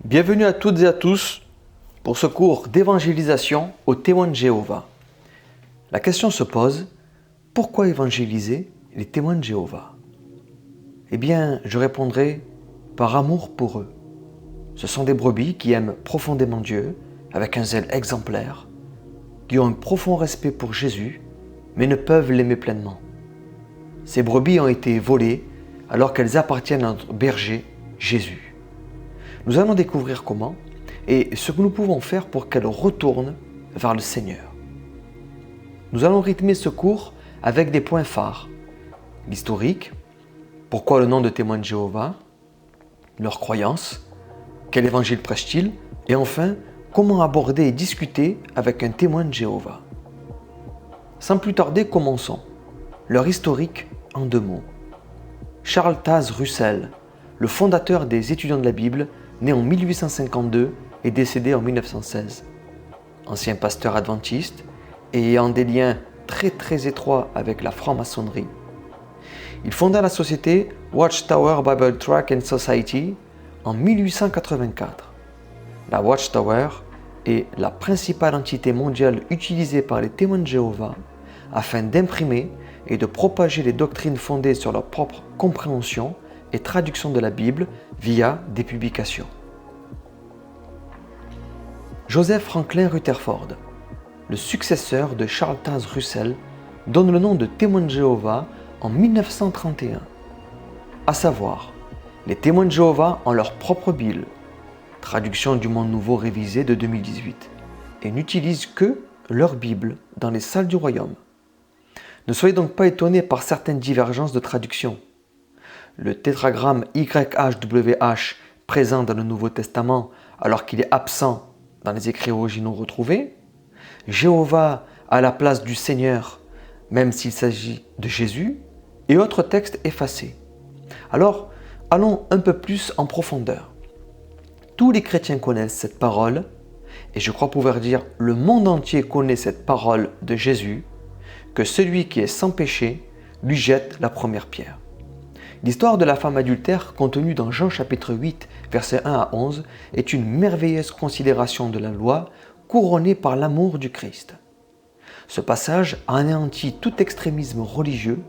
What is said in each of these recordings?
Bienvenue à toutes et à tous pour ce cours d'évangélisation aux témoins de Jéhovah. La question se pose, pourquoi évangéliser les témoins de Jéhovah? Eh bien, je répondrai par amour pour eux. Ce sont des brebis qui aiment profondément Dieu, avec un zèle exemplaire, qui ont un profond respect pour Jésus, mais ne peuvent l'aimer pleinement. Ces brebis ont été volées alors qu'elles appartiennent à notre berger, Jésus. Nous allons découvrir comment et ce que nous pouvons faire pour qu'elles retournent vers le Seigneur. Nous allons rythmer ce cours avec des points phares. L'historique, pourquoi le nom de témoins de Jéhovah, leur croyance, quel évangile prêchent-ils, et enfin, comment aborder et discuter avec un témoin de Jéhovah. Sans plus tarder, commençons. Leur historique en 2 mots. Charles Taze Russell, le fondateur des étudiants de la Bible, né en 1852 et décédé en 1916. Ancien pasteur adventiste et ayant des liens très étroits avec la franc-maçonnerie. Il fonda la société Watchtower Bible Tract and Society en 1884. La Watchtower est la principale entité mondiale utilisée par les témoins de Jéhovah afin d'imprimer et de propager les doctrines fondées sur leur propre compréhension et traduction de la Bible via des publications. Joseph Franklin Rutherford, le successeur de Charles Taze Russell, donne le nom de témoins de Jéhovah en 1931. À savoir, les témoins de Jéhovah ont leur propre Bible, traduction du Monde Nouveau révisée de 2018, et n'utilisent que leur Bible dans les salles du royaume. Ne soyez donc pas étonnés par certaines divergences de traduction. Le tétragramme YHWH présent dans le Nouveau Testament alors qu'il est absent dans les écrits originaux retrouvés, Jéhovah à la place du Seigneur même s'il s'agit de Jésus, et autres textes effacés. Alors, allons un peu plus en profondeur. Tous les chrétiens connaissent cette parole, et je crois pouvoir dire le monde entier connaît cette parole de Jésus, que celui qui est sans péché lui jette la première pierre. L'histoire de la femme adultère contenue dans Jean chapitre 8, versets 1 à 11, est une merveilleuse considération de la loi couronnée par l'amour du Christ. Ce passage anéantit tout extrémisme religieux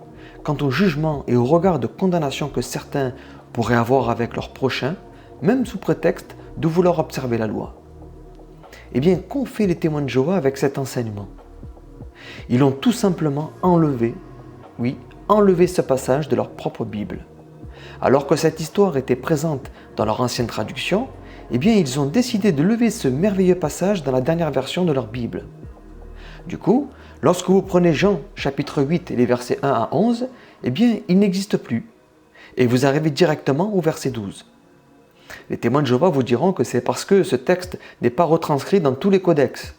quant au jugement et au regard de condamnation que certains pourraient avoir avec leur prochain, même sous prétexte de vouloir observer la loi. Eh bien, qu'ont fait les témoins de Jéhovah avec cet enseignement? Ils ont tout simplement enlevé ce passage de leur propre Bible. Alors que cette histoire était présente dans leur ancienne traduction, eh bien, ils ont décidé de lever ce merveilleux passage dans la dernière version de leur Bible. Du coup, lorsque vous prenez Jean chapitre 8 et les versets 1 à 11, eh bien, il n'existe plus. Et vous arrivez directement au verset 12. Les témoins de Jéhovah vous diront que c'est parce que ce texte n'est pas retranscrit dans tous les codex.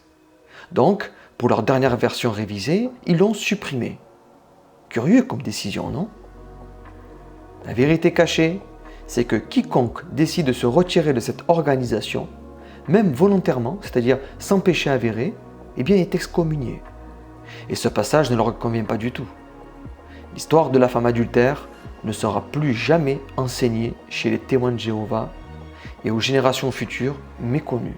Donc, pour leur dernière version révisée, ils l'ont supprimé. Curieux comme décision, non? La vérité cachée, c'est que quiconque décide de se retirer de cette organisation, même volontairement, c'est-à-dire sans péché avéré, eh bien est excommunié. Et ce passage ne leur convient pas du tout. L'histoire de la femme adultère ne sera plus jamais enseignée chez les témoins de Jéhovah et aux générations futures méconnues.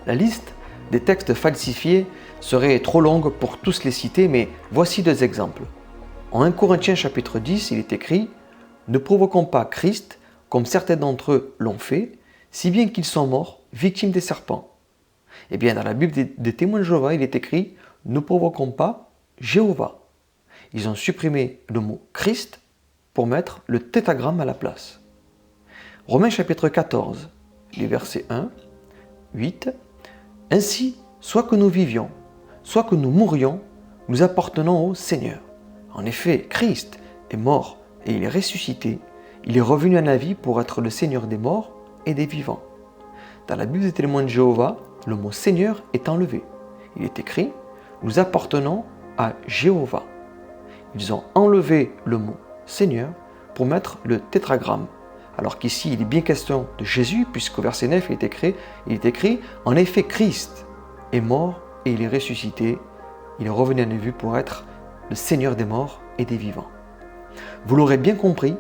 La liste des textes falsifiés serait trop longue pour tous les citer, mais voici 2 exemples. En 1 Corinthiens chapitre 10, il est écrit « Ne provoquons pas Christ, comme certains d'entre eux l'ont fait, si bien qu'ils sont morts, victimes des serpents. » Eh bien, dans la Bible des témoins de Jéhovah, il est écrit « Ne provoquons pas Jéhovah ». Ils ont supprimé le mot Christ pour mettre le tétragramme à la place. Romains chapitre 14, les versets 1, 8. « Ainsi, soit que nous vivions, soit que nous mourions, nous appartenons au Seigneur. En effet, Christ est mort et il est ressuscité. Il est revenu à la vie pour être le Seigneur des morts et des vivants. » Dans la Bible des témoins de Jéhovah, le mot Seigneur est enlevé. Il est écrit « Nous appartenons à Jéhovah ». Ils ont enlevé le mot Seigneur pour mettre le tétragramme. Alors qu'ici, il est bien question de Jésus, puisqu'au verset 9, il est écrit « En effet, Christ est mort et il est ressuscité. Il est revenu à la vie pour être le Seigneur des morts et des vivants. » Vous l'aurez bien compris,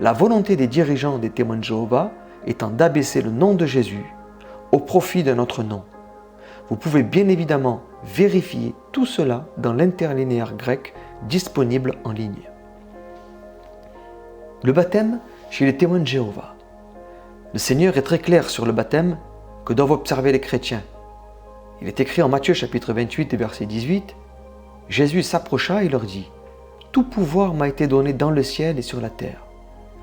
la volonté des dirigeants des témoins de Jéhovah étant d'abaisser le nom de Jésus au profit d'un autre nom. Vous pouvez bien évidemment vérifier tout cela dans l'interlinéaire grec disponible en ligne. Le baptême chez les témoins de Jéhovah. Le Seigneur est très clair sur le baptême que doivent observer les chrétiens. Il est écrit en Matthieu chapitre 28 et verset 18, « Jésus s'approcha et leur dit, « Tout pouvoir m'a été donné dans le ciel et sur la terre.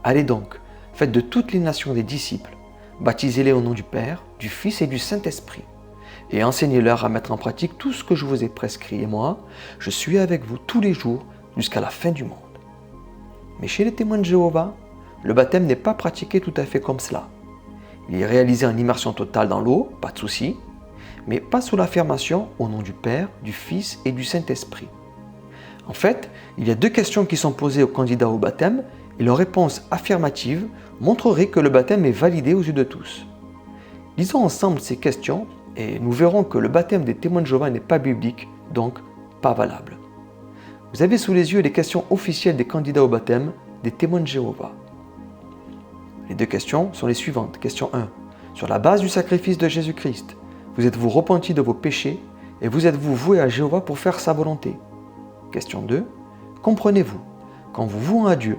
Allez donc, faites de toutes les nations des disciples, baptisez-les au nom du Père, du Fils et du Saint-Esprit, et enseignez-leur à mettre en pratique tout ce que je vous ai prescrit. Et moi, je suis avec vous tous les jours jusqu'à la fin du monde. » Mais chez les témoins de Jéhovah, le baptême n'est pas pratiqué tout à fait comme cela. Il est réalisé en immersion totale dans l'eau, pas de souci, mais pas sous l'affirmation au nom du Père, du Fils et du Saint-Esprit. En fait, il y a deux questions qui sont posées aux candidats au baptême et leur réponse affirmative montrerait que le baptême est validé aux yeux de tous. Lisons ensemble ces questions et nous verrons que le baptême des témoins de Jéhovah n'est pas biblique, donc pas valable. Vous avez sous les yeux les questions officielles des candidats au baptême des témoins de Jéhovah. Les deux questions sont les suivantes. Question 1. Sur la base du sacrifice de Jésus-Christ, vous êtes-vous repenti de vos péchés et vous êtes-vous voué à Jéhovah pour faire sa volonté? Question 2. Comprenez-vous qu'en vous vouant à Dieu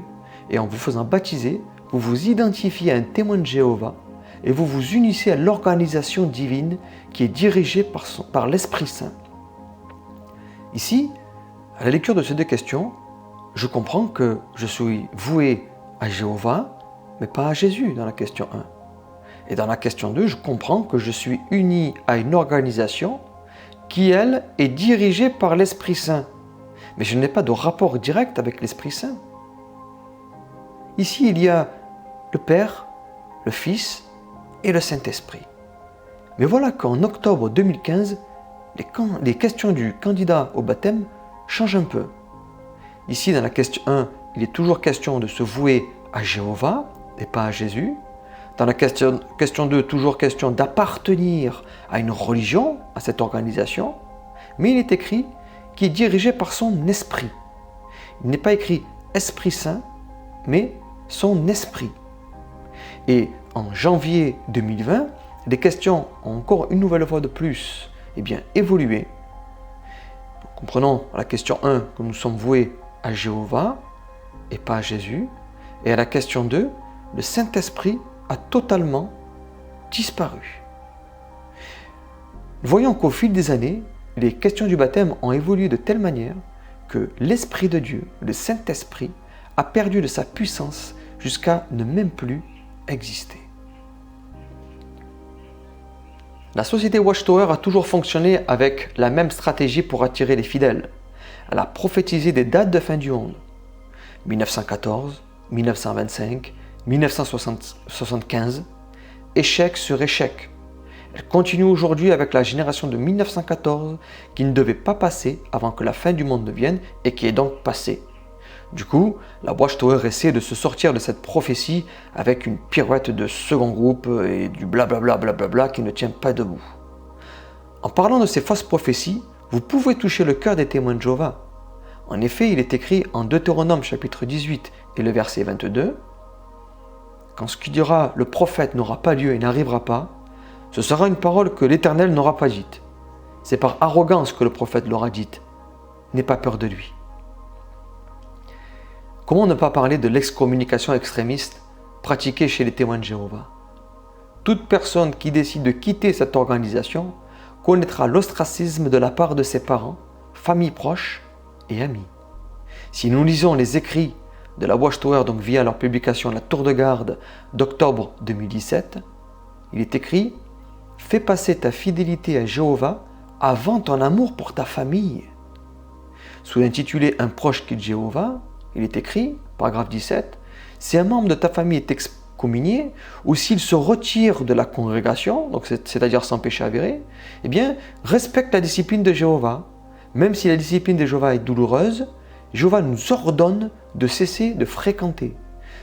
et en vous faisant baptiser, vous vous identifiez à un témoin de Jéhovah et vous vous unissez à l'organisation divine qui est dirigée par l'Esprit Saint? Ici, à la lecture de ces deux questions, je comprends que je suis voué à Jéhovah, mais pas à Jésus dans la question 1. Et dans la question 2, je comprends que je suis uni à une organisation qui, elle, est dirigée par l'Esprit Saint. Mais je n'ai pas de rapport direct avec l'Esprit Saint. Ici, il y a le Père, le Fils et le Saint-Esprit. Mais voilà qu'en octobre 2015, les questions du candidat au baptême changent un peu. Ici, dans la question 1, il est toujours question de se vouer à Jéhovah et pas à Jésus. Dans la question 2, toujours question d'appartenir à une religion, à cette organisation. Mais il est écrit qui est dirigé par son esprit. Il n'est pas écrit Esprit Saint, mais son esprit. Et en janvier 2020, les questions ont encore une nouvelle fois de plus évolué. Comprenons à la question 1 que nous sommes voués à Jéhovah et pas à Jésus. Et à la question 2, le Saint-Esprit a totalement disparu. Nous voyons qu'au fil des années, les questions du baptême ont évolué de telle manière que l'Esprit de Dieu, le Saint-Esprit, a perdu de sa puissance jusqu'à ne même plus exister. La société Watchtower a toujours fonctionné avec la même stratégie pour attirer les fidèles. Elle a prophétisé des dates de fin du monde. 1914, 1925, 1975, échec sur échec. Elle continue aujourd'hui avec la génération de 1914 qui ne devait pas passer avant que la fin du monde ne vienne et qui est donc passée. Du coup, la Watchtower essaie de se sortir de cette prophétie avec une pirouette de second groupe et du blablabla qui ne tient pas debout. En parlant de ces fausses prophéties, vous pouvez toucher le cœur des témoins de Jéhovah. En effet, il est écrit en Deutéronome chapitre 18 et le verset 22, « Quand ce qui dira le prophète n'aura pas lieu et n'arrivera pas, ce sera une parole que l'Éternel n'aura pas dite. C'est par arrogance que le prophète l'aura dite. N'aie pas peur de lui. » Comment ne pas parler de l'excommunication extrémiste pratiquée chez les témoins de Jéhovah? Toute personne qui décide de quitter cette organisation connaîtra l'ostracisme de la part de ses parents, familles proches et amis. Si nous lisons les écrits de la Watchtower, donc via leur publication La Tour de Garde d'octobre 2017, il est écrit « Fais passer ta fidélité à Jéhovah avant ton amour pour ta famille ». Sous l'intitulé « Un proche quitte Jéhovah », il est écrit, paragraphe 17, « Si un membre de ta famille est excommunié ou s'il se retire de la congrégation, donc c'est-à-dire sans péché avéré, eh bien, respecte la discipline de Jéhovah. Même si la discipline de Jéhovah est douloureuse, Jéhovah nous ordonne de cesser de fréquenter. »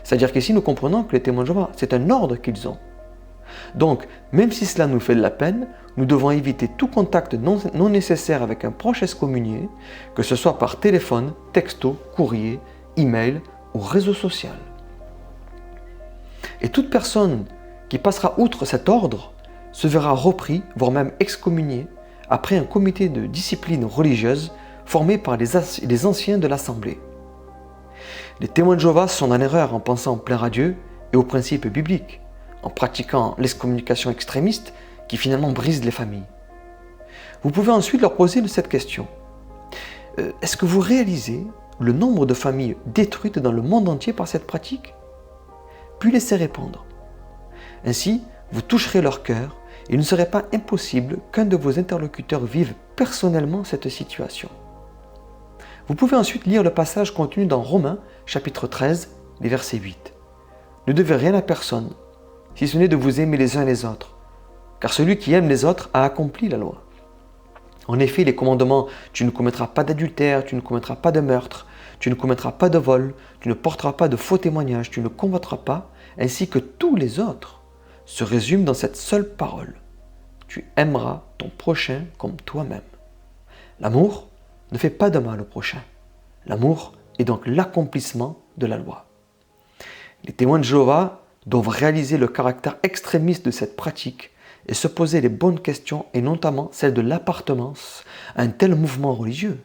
C'est-à-dire qu'ici, nous comprenons que les témoins de Jéhovah, c'est un ordre qu'ils ont. Donc, même si cela nous fait de la peine, nous devons éviter tout contact non nécessaire avec un proche excommunié, que ce soit par téléphone, texto, courrier, email ou réseau social. Et toute personne qui passera outre cet ordre se verra repris, voire même excommunié, après un comité de discipline religieuse formé par les anciens de l'Assemblée. Les témoins de Jéhovah sont en erreur en pensant plaire à Dieu et aux principes bibliques, en pratiquant l'excommunication extrémiste qui finalement brise les familles. Vous pouvez ensuite leur poser cette question. Est-ce que vous réalisez le nombre de familles détruites dans le monde entier par cette pratique? Puis laissez répondre. Ainsi, vous toucherez leur cœur et il ne serait pas impossible qu'un de vos interlocuteurs vive personnellement cette situation. Vous pouvez ensuite lire le passage contenu dans Romains, chapitre 13, les versets 8. Ne devez rien à personne, si ce n'est de vous aimer les uns les autres, car celui qui aime les autres a accompli la loi. En effet, les commandements « tu ne commettras pas d'adultère, tu ne commettras pas de meurtre, tu ne commettras pas de vol, tu ne porteras pas de faux témoignages, tu ne convoiteras pas », ainsi que tous les autres, se résument dans cette seule parole. Tu aimeras ton prochain comme toi-même. L'amour ne fait pas de mal au prochain. L'amour est donc l'accomplissement de la loi. Les témoins de Jéhovah doivent réaliser le caractère extrémiste de cette pratique et se poser les bonnes questions, et notamment celle de l'appartenance à un tel mouvement religieux.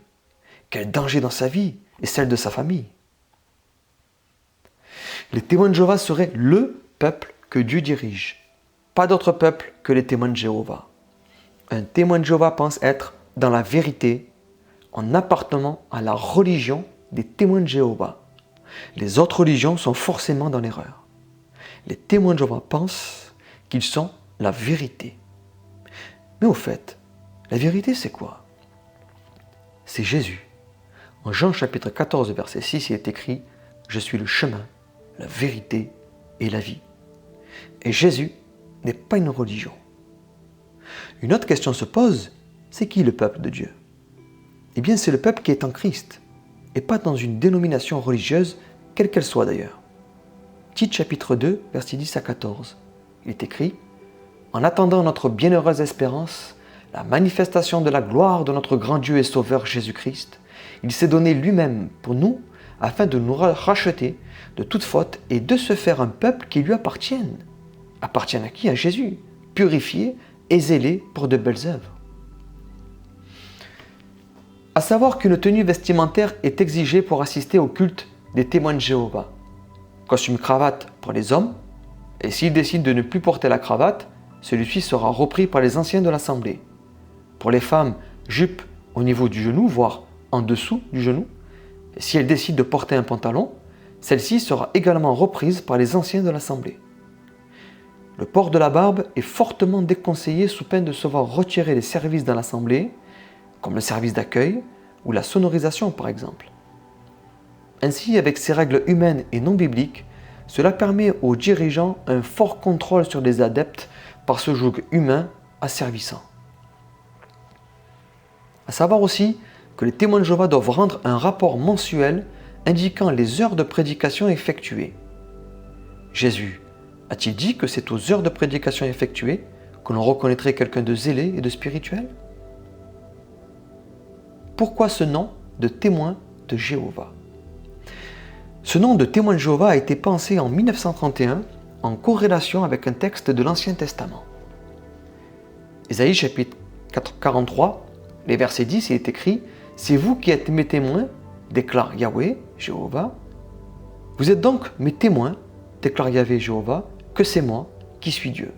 Quel danger dans sa vie et celle de sa famille. Les témoins de Jéhovah seraient le peuple que Dieu dirige. Pas d'autre peuple que les témoins de Jéhovah. Un témoin de Jéhovah pense être dans la vérité en appartenant à la religion des témoins de Jéhovah. Les autres religions sont forcément dans l'erreur. Les témoins de Jéhovah pensent qu'ils sont la vérité. Mais au fait, la vérité c'est quoi? C'est Jésus. En Jean chapitre 14 verset 6 il est écrit « Je suis le chemin, la vérité et la vie ». Et Jésus n'est pas une religion. Une autre question se pose, c'est qui le peuple de Dieu? Eh bien c'est le peuple qui est en Christ, et pas dans une dénomination religieuse, quelle qu'elle soit d'ailleurs. Tite chapitre 2 verset 10 à 14, il est écrit « En attendant notre bienheureuse espérance, la manifestation de la gloire de notre grand Dieu et Sauveur Jésus-Christ, il s'est donné lui-même pour nous afin de nous racheter de toute faute et de se faire un peuple qui lui appartienne. » Appartiennent à qui? À Jésus, purifié et zélé pour de belles œuvres. À savoir qu'une tenue vestimentaire est exigée pour assister au culte des témoins de Jéhovah. Costume cravate pour les hommes, et s'ils décident de ne plus porter la cravate, celui-ci sera repris par les anciens de l'Assemblée. Pour les femmes, jupe au niveau du genou, voire en dessous du genou. Et si elles décident de porter un pantalon, celle-ci sera également reprise par les anciens de l'Assemblée. Le port de la barbe est fortement déconseillé sous peine de se voir retirer les services dans l'Assemblée, comme le service d'accueil ou la sonorisation par exemple. Ainsi, avec ces règles humaines et non bibliques, cela permet aux dirigeants un fort contrôle sur les adeptes par ce joug humain asservissant. À savoir aussi que les témoins de Jéhovah doivent rendre un rapport mensuel indiquant les heures de prédication effectuées. Jésus a-t-il dit que c'est aux heures de prédication effectuées que l'on reconnaîtrait quelqu'un de zélé et de spirituel? Pourquoi ce nom de témoin de Jéhovah? Ce nom de témoin de Jéhovah a été pensé en 1931 en corrélation avec un texte de l'Ancien Testament. Ésaïe chapitre 43, les versets 10, il est écrit « C'est vous qui êtes mes témoins, déclare Yahweh, Jéhovah. Vous êtes donc mes témoins, déclare Yahweh, Jéhovah, que c'est moi qui suis Dieu. »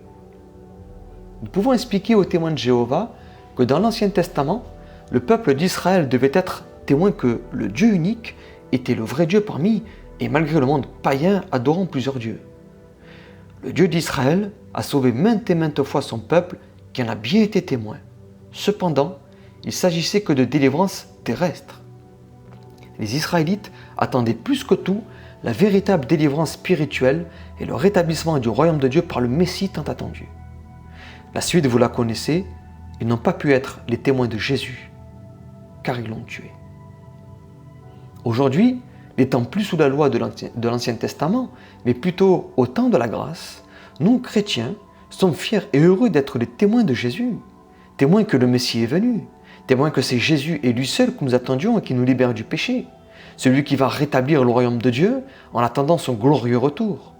Nous pouvons expliquer aux témoins de Jéhovah que dans l'Ancien Testament, le peuple d'Israël devait être témoin que le Dieu unique était le vrai Dieu parmi et malgré le monde païen adorant plusieurs dieux. Le Dieu d'Israël a sauvé maintes et maintes fois son peuple qui en a bien été témoin. Cependant, il s'agissait que de délivrance terrestre. Les Israélites attendaient plus que tout la véritable délivrance spirituelle et le rétablissement du royaume de Dieu par le Messie tant attendu. La suite, vous la connaissez, ils n'ont pas pu être les témoins de Jésus, car ils l'ont tué. Aujourd'hui, n'étant plus sous la loi de l'Ancien Testament, mais plutôt au temps de la grâce, nous, chrétiens, sommes fiers et heureux d'être les témoins de Jésus, témoins que le Messie est venu, témoins que c'est Jésus et lui seul que nous attendions et qui nous libère du péché, celui qui va rétablir le royaume de Dieu en attendant son glorieux retour.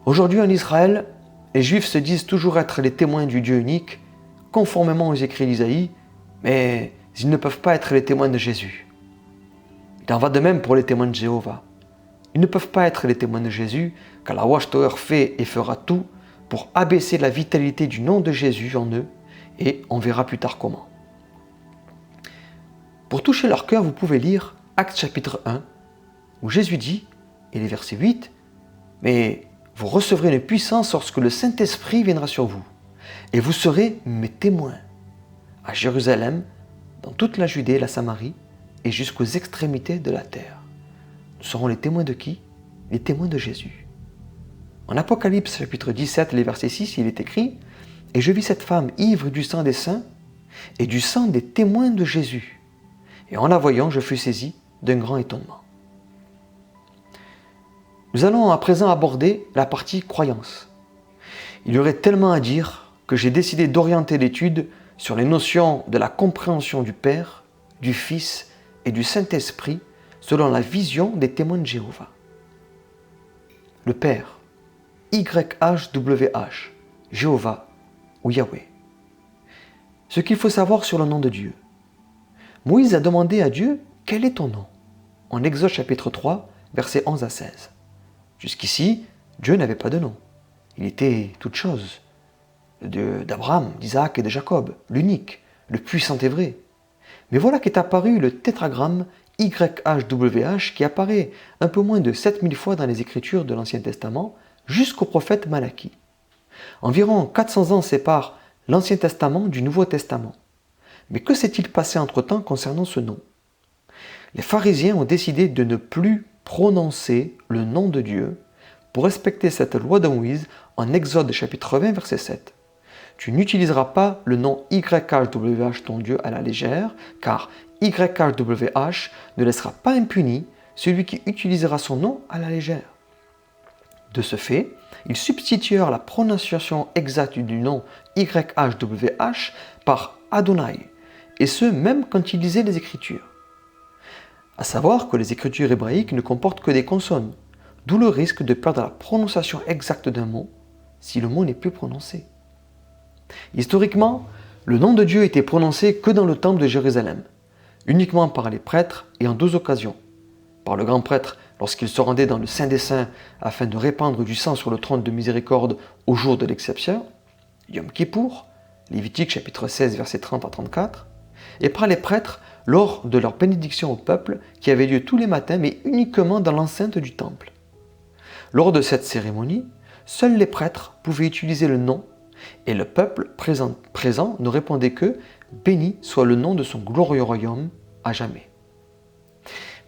Aujourd'hui en Israël, les Juifs se disent toujours être les témoins du Dieu unique, conformément aux écrits d'Isaïe, mais ils ne peuvent pas être les témoins de Jésus. Il en va de même pour les témoins de Jéhovah. Ils ne peuvent pas être les témoins de Jésus, car la Watchtower fait et fera tout pour abaisser la vitalité du nom de Jésus en eux, et on verra plus tard comment. Pour toucher leur cœur, vous pouvez lire Actes chapitre 1, où Jésus dit, et les versets 8, « Mais vous recevrez une puissance lorsque le Saint-Esprit viendra sur vous, et vous serez mes témoins, à Jérusalem, dans toute la Judée, la Samarie, et jusqu'aux extrémités de la terre. » Nous serons les témoins de qui? Les témoins de Jésus. En Apocalypse chapitre 17, les versets 6, il est écrit « Et je vis cette femme ivre du sang des saints et du sang des témoins de Jésus. Et en la voyant, je fus saisi d'un grand étonnement. » Nous allons à présent aborder la partie croyance. Il y aurait tellement à dire que j'ai décidé d'orienter l'étude sur les notions de la compréhension du Père, du Fils et du Saint-Esprit selon la vision des témoins de Jéhovah. Le Père, YHWH, Jéhovah ou Yahweh. Ce qu'il faut savoir sur le nom de Dieu. Moïse a demandé à Dieu « Quel est ton nom ?» en Exode chapitre 3, versets 11 à 16. Jusqu'ici, Dieu n'avait pas de nom. Il était toute chose. D'Abraham, d'Isaac et de Jacob, l'unique, le puissant et vrai. Mais voilà qu'est apparu le tétragramme YHWH qui apparaît un peu moins de 7000 fois dans les Écritures de l'Ancien Testament jusqu'au prophète Malachie. Environ 400 ans séparent l'Ancien Testament du Nouveau Testament. Mais que s'est-il passé entre-temps concernant ce nom? Les pharisiens ont décidé de ne plus prononcer le nom de Dieu pour respecter cette loi de Moïse en Exode chapitre 20 verset 7. Tu n'utiliseras pas le nom YHWH ton Dieu à la légère, car YHWH ne laissera pas impuni celui qui utilisera son nom à la légère. De ce fait, ils substituèrent la prononciation exacte du nom YHWH par Adonai, et ce même quand ils lisaient les Écritures. À savoir que les Écritures hébraïques ne comportent que des consonnes, d'où le risque de perdre la prononciation exacte d'un mot si le mot n'est plus prononcé. Historiquement, le nom de Dieu était prononcé que dans le temple de Jérusalem, uniquement par les prêtres et en 2 occasions. Par le grand prêtre lorsqu'il se rendait dans le Saint des Saints afin de répandre du sang sur le trône de miséricorde au jour de l'exception, Yom Kippour, Lévitique chapitre 16 versets 30 à 34, et par les prêtres lors de leur bénédiction au peuple qui avait lieu tous les matins mais uniquement dans l'enceinte du temple. Lors de cette cérémonie, seuls les prêtres pouvaient utiliser le nom et le peuple présent ne répondait que « Béni soit le nom de son glorieux royaume à jamais ».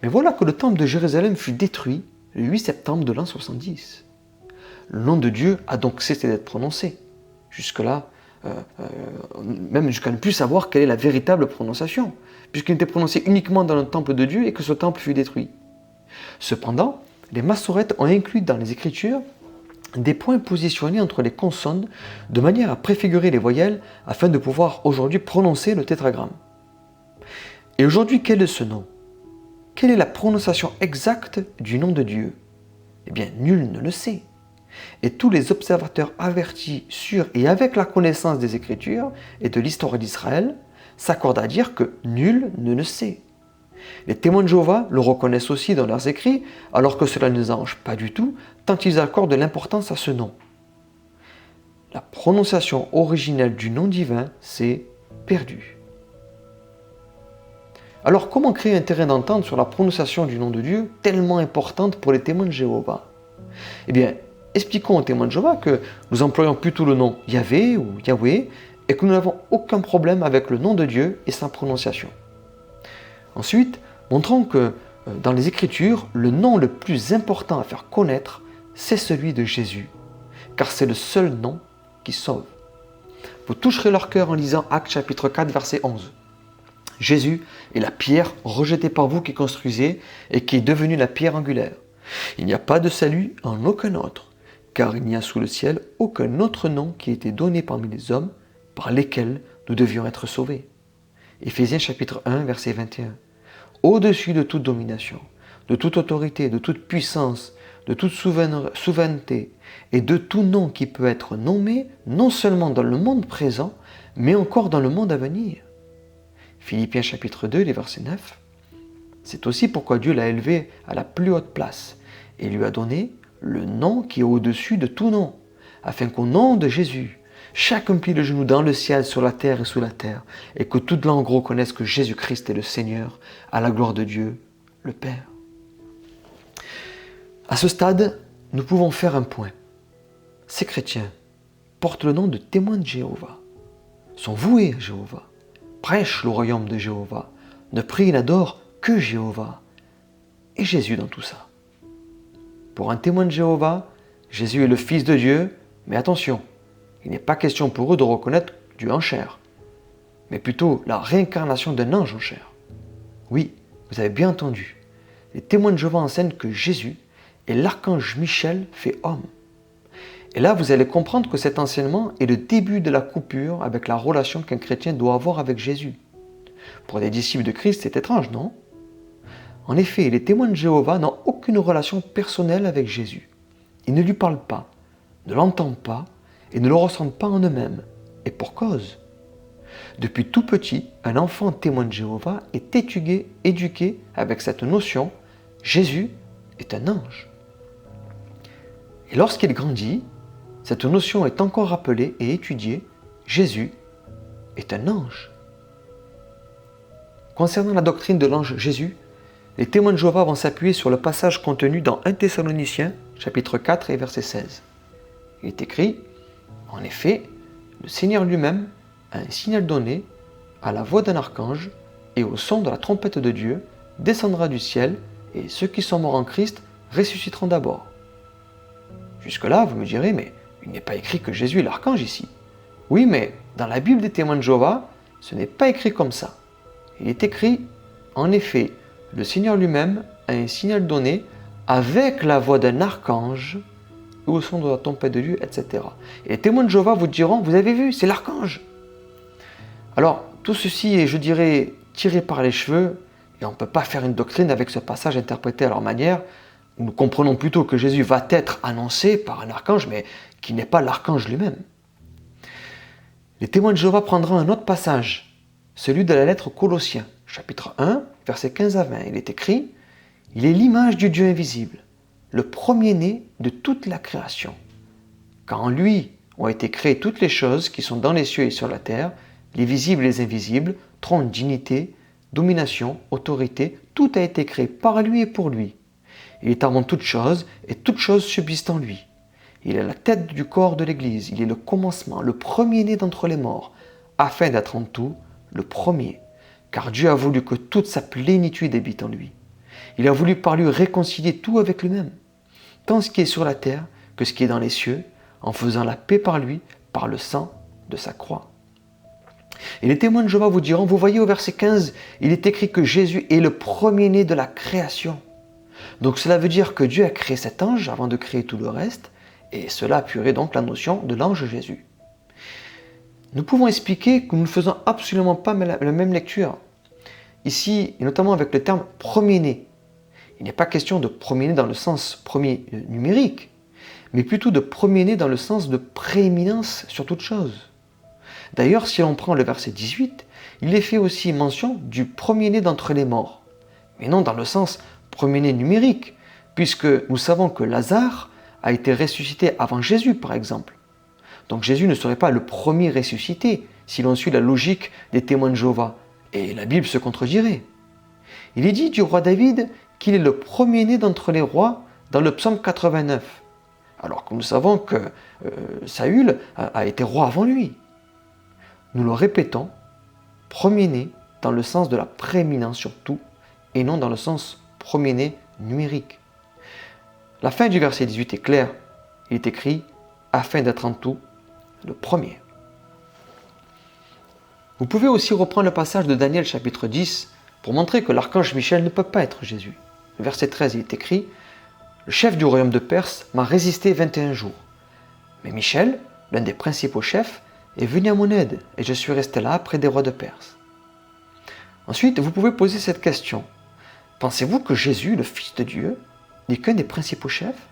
Mais voilà que le temple de Jérusalem fut détruit le 8 septembre de l'an 70. Le nom de Dieu a donc cessé d'être prononcé. Jusque-là, même jusqu'à ne plus savoir quelle est la véritable prononciation, puisqu'il était prononcé uniquement dans le temple de Dieu et que ce temple fut détruit. Cependant, les massorettes ont inclus dans les Écritures des points positionnés entre les consonnes de manière à préfigurer les voyelles afin de pouvoir aujourd'hui prononcer le tétragramme. Et aujourd'hui, quel est ce nom? Quelle est la prononciation exacte du nom de Dieu? Eh bien, nul ne le sait. Et tous les observateurs avertis sur et avec la connaissance des Écritures et de l'histoire d'Israël s'accordent à dire que nul ne le sait. Les témoins de Jéhovah le reconnaissent aussi dans leurs écrits, alors que cela ne les arrange pas du tout, tant ils accordent de l'importance à ce nom. La prononciation originelle du nom divin, c'est perdu. Alors comment créer un terrain d'entente sur la prononciation du nom de Dieu, tellement importante pour les témoins de Jéhovah? Eh bien, expliquons aux témoins de Jéhovah que nous employons plutôt le nom Yahvé ou Yahweh, et que nous n'avons aucun problème avec le nom de Dieu et sa prononciation. Ensuite, montrons que dans les Écritures, le nom le plus important à faire connaître, c'est celui de Jésus, car c'est le seul nom qui sauve. Vous toucherez leur cœur en lisant Actes chapitre 4, verset 11. Jésus est la pierre rejetée par vous qui construisez et qui est devenue la pierre angulaire. Il n'y a pas de salut en aucun autre, car il n'y a sous le ciel aucun autre nom qui ait été donné parmi les hommes par lesquels nous devions être sauvés. Éphésiens chapitre 1, verset 21. Au-dessus de toute domination, de toute autorité, de toute puissance, de toute souveraineté et de tout nom qui peut être nommé non seulement dans le monde présent, mais encore dans le monde à venir. Philippiens chapitre 2, les versets 9. C'est aussi pourquoi Dieu l'a élevé à la plus haute place et lui a donné le nom qui est au-dessus de tout nom, afin qu'au nom de Jésus, chacun plie le genou dans le ciel, sur la terre et sous la terre, et que toute langue reconnaisse que Jésus-Christ est le Seigneur, à la gloire de Dieu, le Père. À ce stade, nous pouvons faire un point. Ces chrétiens portent le nom de témoins de Jéhovah, sont voués à Jéhovah, prêchent le royaume de Jéhovah, ne prient et n'adorent que Jéhovah et Jésus dans tout ça. Pour un témoin de Jéhovah, Jésus est le Fils de Dieu, mais attention, il n'est pas question pour eux de reconnaître Dieu en chair, mais plutôt la réincarnation d'un ange en chair. Oui, vous avez bien entendu, les témoins de Jéhovah enseignent que Jésus est l'archange Michel fait homme. Et là, vous allez comprendre que cet enseignement est le début de la coupure avec la relation qu'un chrétien doit avoir avec Jésus. Pour des disciples de Christ, c'est étrange, non ? En effet, les témoins de Jéhovah n'ont aucune relation personnelle avec Jésus. Ils ne lui parlent pas, ne l'entendent pas et ne le ressentent pas en eux-mêmes. Et pour cause. Depuis tout petit, un enfant témoin de Jéhovah est éduqué avec cette notion « Jésus est un ange ». Et lorsqu'il grandit, cette notion est encore rappelée et étudiée « Jésus est un ange ». Concernant la doctrine de l'ange Jésus, les témoins de Jéhovah vont s'appuyer sur le passage contenu dans 1 Thessaloniciens, chapitre 4 et verset 16. Il est écrit, en effet, le Seigneur lui-même a un signal donné, à la voix d'un archange et au son de la trompette de Dieu, descendra du ciel, et ceux qui sont morts en Christ ressusciteront d'abord. Jusque-là, vous me direz, mais il n'est pas écrit que Jésus est l'archange ici. Oui, mais dans la Bible des témoins de Jéhovah, ce n'est pas écrit comme ça. Il est écrit, en effet, le Seigneur lui-même a un signal donné avec la voix d'un archange ou au son de la trompette de Dieu, etc. Et les témoins de Jéhovah vous diront, vous avez vu, c'est l'archange. Alors, tout ceci est, je dirais, tiré par les cheveux, et on ne peut pas faire une doctrine avec ce passage interprété à leur manière. Nous comprenons plutôt que Jésus va être annoncé par un archange, mais qui n'est pas l'archange lui-même. Les témoins de Jéhovah prendront un autre passage, celui de la lettre aux Colossiens, chapitre 1, versets 15 à 20. Il est écrit « Il est l'image du Dieu invisible, le premier-né de toute la création. Car en lui ont été créées toutes les choses qui sont dans les cieux et sur la terre, les visibles et les invisibles, trône, dignité, domination, autorité, tout a été créé par lui et pour lui. Il est avant toute chose, et toute chose subsiste en lui. Il est la tête du corps de l'Église, il est le commencement, le premier-né d'entre les morts, afin d'être en tout le premier. Car Dieu a voulu que toute sa plénitude habite en lui. Il a voulu par lui réconcilier tout avec lui-même, tant ce qui est sur la terre que ce qui est dans les cieux, en faisant la paix par lui, par le sang de sa croix. Et les témoins de Jéhovah vous diront, vous voyez au verset 15, il est écrit que Jésus est le premier-né de la création. Donc cela veut dire que Dieu a créé cet ange avant de créer tout le reste, et cela appuierait donc la notion de l'ange Jésus. Nous pouvons expliquer que nous ne faisons absolument pas la même lecture. Ici, et notamment avec le terme premier-né. Il n'est pas question de premier-né dans le sens premier numérique, mais plutôt de premier-né dans le sens de prééminence sur toute chose. D'ailleurs, si l'on prend le verset 18, il est fait aussi mention du premier-né d'entre les morts, mais non dans le sens premier-né numérique, puisque nous savons que Lazare a été ressuscité avant Jésus, par exemple. Donc Jésus ne serait pas le premier ressuscité, si l'on suit la logique des témoins de Jéhovah, et la Bible se contredirait. Il est dit du roi David qu'il est le premier-né d'entre les rois dans le psaume 89, alors que nous savons que Saül a été roi avant lui. Nous le répétons, premier-né dans le sens de la prééminence sur tout, et non dans le sens premier-né numérique. La fin du verset 18 est claire. Il est écrit « afin d'être en tout le premier ». Vous pouvez aussi reprendre le passage de Daniel chapitre 10 pour montrer que l'archange Michel ne peut pas être Jésus. Le verset 13, il est écrit « Le chef du royaume de Perse m'a résisté 21 jours. Mais Michel, l'un des principaux chefs, est venu à mon aide et je suis resté là près des rois de Perse. » Ensuite, vous pouvez poser cette question. Pensez-vous que Jésus, le Fils de Dieu, n'est qu'un des principaux chefs?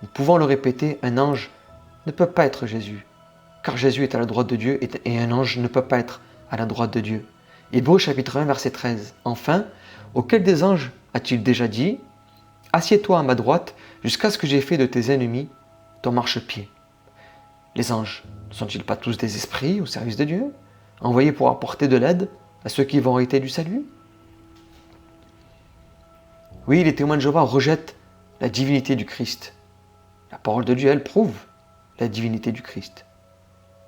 Nous pouvons le répéter, un ange ne peut pas être Jésus, car Jésus est à la droite de Dieu et un ange ne peut pas être à la droite de Dieu. Hébreux chapitre 1, verset 13. Enfin, auquel des anges a-t-il déjà dit « Assieds-toi à ma droite jusqu'à ce que j'ai fait de tes ennemis ton marchepied » Les anges ne sont-ils pas tous des esprits au service de Dieu, envoyés pour apporter de l'aide à ceux qui vont hériter du salut? Oui, les témoins de Jéhovah rejettent la divinité du Christ. La parole de Dieu, elle, prouve la divinité du Christ.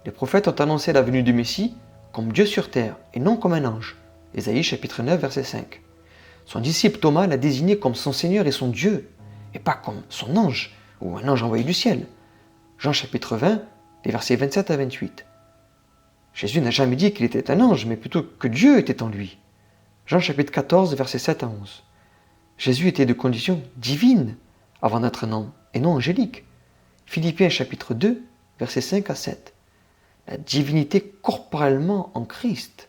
Les prophètes ont annoncé la venue du Messie comme Dieu sur terre et non comme un ange. Ésaïe chapitre 9, verset 5. Son disciple Thomas l'a désigné comme son Seigneur et son Dieu, et pas comme son ange ou un ange envoyé du ciel. Jean chapitre 20, les versets 27 à 28. Jésus n'a jamais dit qu'il était un ange, mais plutôt que Dieu était en lui. Jean chapitre 14, versets 7 à 11. Jésus était de condition divine avant d'être un homme, et non angélique. Philippiens chapitre 2, versets 5 à 7. La divinité corporellement en Christ.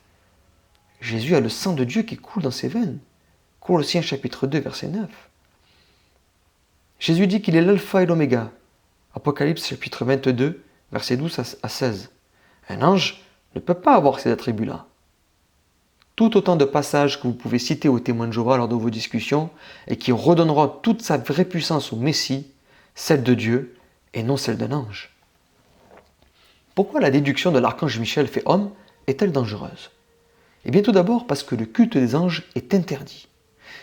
Jésus a le sang de Dieu qui coule dans ses veines. Colossiens chapitre 2, verset 9. Jésus dit qu'il est l'alpha et l'oméga. Apocalypse chapitre 22, verset 12 à 16. Un ange ne peut pas avoir ces attributs-là. Tout autant de passages que vous pouvez citer aux témoins de Jéhovah lors de vos discussions et qui redonneront toute sa vraie puissance au Messie, celle de Dieu et non celle d'un ange. Pourquoi la déduction de l'archange Michel fait homme est-elle dangereuse? Eh bien tout d'abord parce que le culte des anges est interdit.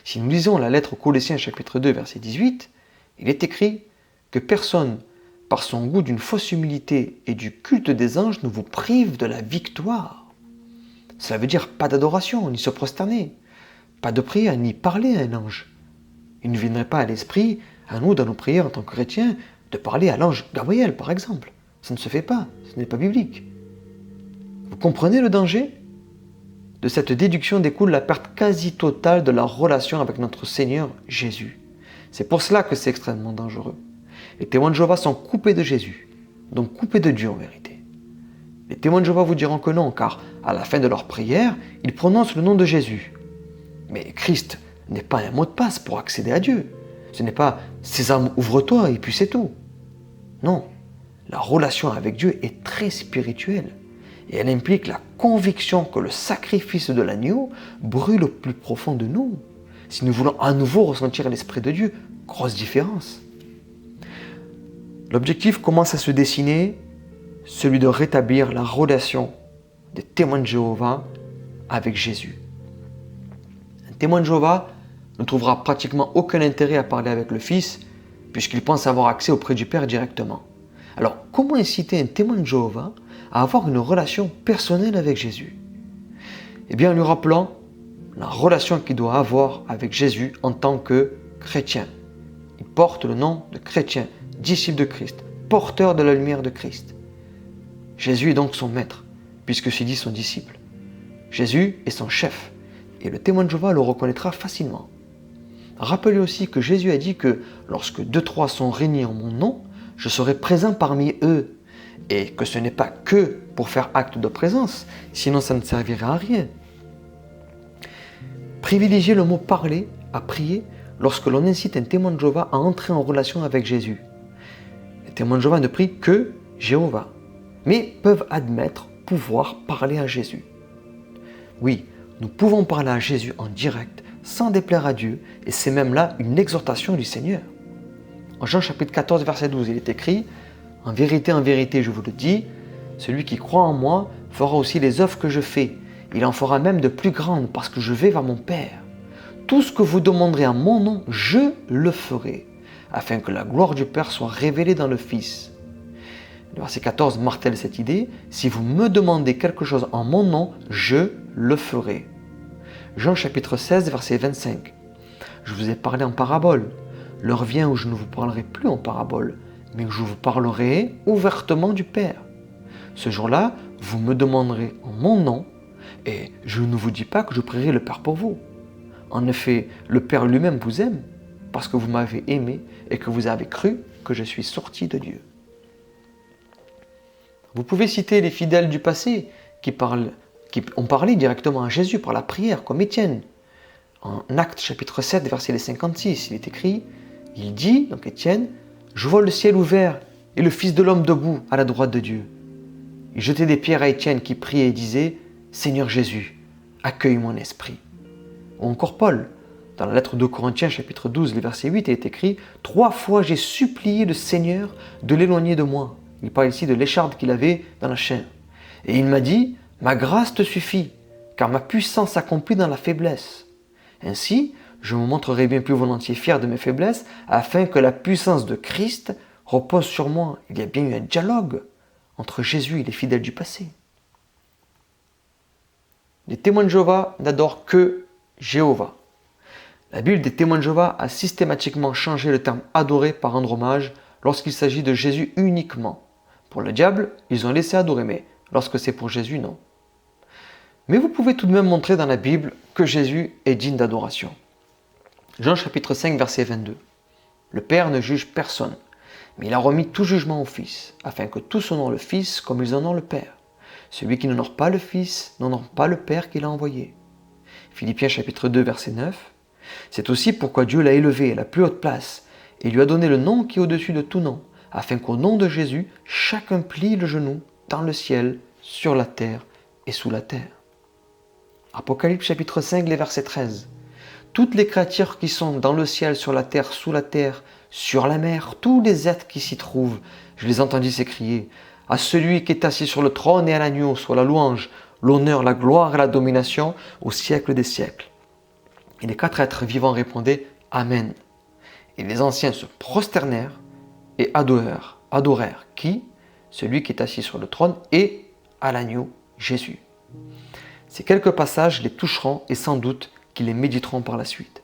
Si nous lisons la lettre aux Colossiens chapitre 2 verset 18, il est écrit que personne, par son goût d'une fausse humilité et du culte des anges, ne vous prive de la victoire. Cela veut dire pas d'adoration, ni se prosterner, pas de prière, ni parler à un ange. Il ne viendrait pas à l'esprit, à nous, dans nos prières en tant que chrétiens, de parler à l'ange Gabriel, par exemple. Ça ne se fait pas, ce n'est pas biblique. Vous comprenez le danger? De cette déduction découle la perte quasi totale de la relation avec notre Seigneur Jésus. C'est pour cela que c'est extrêmement dangereux. Les témoins de Jéhovah sont coupés de Jésus, donc coupés de Dieu en vérité. Les témoins de Jéhovah vous diront que non, car à la fin de leur prière, ils prononcent le nom de Jésus. Mais Christ n'est pas un mot de passe pour accéder à Dieu. Ce n'est pas « Sésame, ouvre-toi » et puis c'est tout. Non, la relation avec Dieu est très spirituelle et elle implique la conviction que le sacrifice de l'agneau brûle au plus profond de nous. Si nous voulons à nouveau ressentir l'Esprit de Dieu, grosse différence. L'objectif commence à se dessiner, celui de rétablir la relation des témoins de Jéhovah avec Jésus. Un témoin de Jéhovah ne trouvera pratiquement aucun intérêt à parler avec le Fils puisqu'il pense avoir accès auprès du Père directement. Alors, comment inciter un témoin de Jéhovah à avoir une relation personnelle avec Jésus? Eh bien, en lui rappelant la relation qu'il doit avoir avec Jésus en tant que chrétien. Il porte le nom de chrétien, disciple de Christ, porteur de la lumière de Christ. Jésus est donc son maître, puisque c'est dit son disciple. Jésus est son chef, et le témoin de Jéhovah le reconnaîtra facilement. Rappelez aussi que Jésus a dit que lorsque 2-3 sont réunis en mon nom, je serai présent parmi eux, et que ce n'est pas que pour faire acte de présence, sinon ça ne servirait à rien. Privilégiez le mot parler à prier lorsque l'on incite un témoin de Jéhovah à entrer en relation avec Jésus. Les témoins de Jéhovah ne prient que Jéhovah, mais peuvent admettre pouvoir parler à Jésus. Oui, nous pouvons parler à Jésus en direct, sans déplaire à Dieu, et c'est même là une exhortation du Seigneur. En Jean chapitre 14, verset 12, il est écrit « En vérité, je vous le dis, celui qui croit en moi fera aussi les œuvres que je fais. Il en fera même de plus grandes, parce que je vais vers mon Père. Tout ce que vous demanderez en mon nom, je le ferai, afin que la gloire du Père soit révélée dans le Fils. » Le verset 14 martèle cette idée. « Si vous me demandez quelque chose en mon nom, je le ferai. » Jean chapitre 16, verset 25. « Je vous ai parlé en parabole. L'heure vient où je ne vous parlerai plus en parabole, mais où je vous parlerai ouvertement du Père. Ce jour-là, vous me demanderez en mon nom, et je ne vous dis pas que je prierai le Père pour vous. En effet, le Père lui-même vous aime, parce que vous m'avez aimé et que vous avez cru que je suis sorti de Dieu. » Vous pouvez citer les fidèles du passé qui ont parlé directement à Jésus par la prière, comme Étienne. En Actes chapitre 7, verset 56, il est écrit, il dit, donc Étienne, « Je vois le ciel ouvert et le Fils de l'homme debout à la droite de Dieu. » Il jetait des pierres à Étienne qui priait et disait, « Seigneur Jésus, accueille mon esprit. » Ou encore Paul, dans la lettre de Corinthiens chapitre 12, le verset 8, il est écrit, « 3 fois j'ai supplié le Seigneur de l'éloigner de moi. » Il parle ici de l'écharde qu'il avait dans la chair. Et il m'a dit, « Ma grâce te suffit, car ma puissance s'accomplit dans la faiblesse. » Ainsi, je me montrerai bien plus volontiers fier de mes faiblesses, afin que la puissance de Christ repose sur moi. Il y a bien eu un dialogue entre Jésus et les fidèles du passé. Les témoins de Jéhovah n'adorent que Jéhovah. La Bible des témoins de Jéhovah a systématiquement changé le terme adorer par rendre hommage lorsqu'il s'agit de Jésus uniquement. Pour le diable, ils ont laissé adorer, mais lorsque c'est pour Jésus, non. Mais vous pouvez tout de même montrer dans la Bible que Jésus est digne d'adoration. Jean chapitre 5, verset 22. Le Père ne juge personne, mais il a remis tout jugement au Fils, afin que tous honorent le Fils comme ils honorent le Père. Celui qui n'honore pas le Fils n'honore pas le Père qui l'a envoyé. Philippiens chapitre 2, verset 9. C'est aussi pourquoi Dieu l'a élevé à la plus haute place et lui a donné le nom qui est au-dessus de tout nom, afin qu'au nom de Jésus, chacun plie le genou dans le ciel, sur la terre et sous la terre. Apocalypse chapitre 5, les versets 13. Toutes les créatures qui sont dans le ciel, sur la terre, sous la terre, sur la mer, tous les êtres qui s'y trouvent, je les entendis s'écrier, à celui qui est assis sur le trône et à l'agneau, soit la louange, l'honneur, la gloire et la domination au siècle des siècles. Et les 4 êtres vivants répondaient « Amen ». Et les anciens se prosternèrent et adorèrent qui? Celui qui est assis sur le trône et à l'agneau, Jésus. Ces quelques passages les toucheront et sans doute qu'ils les méditeront par la suite.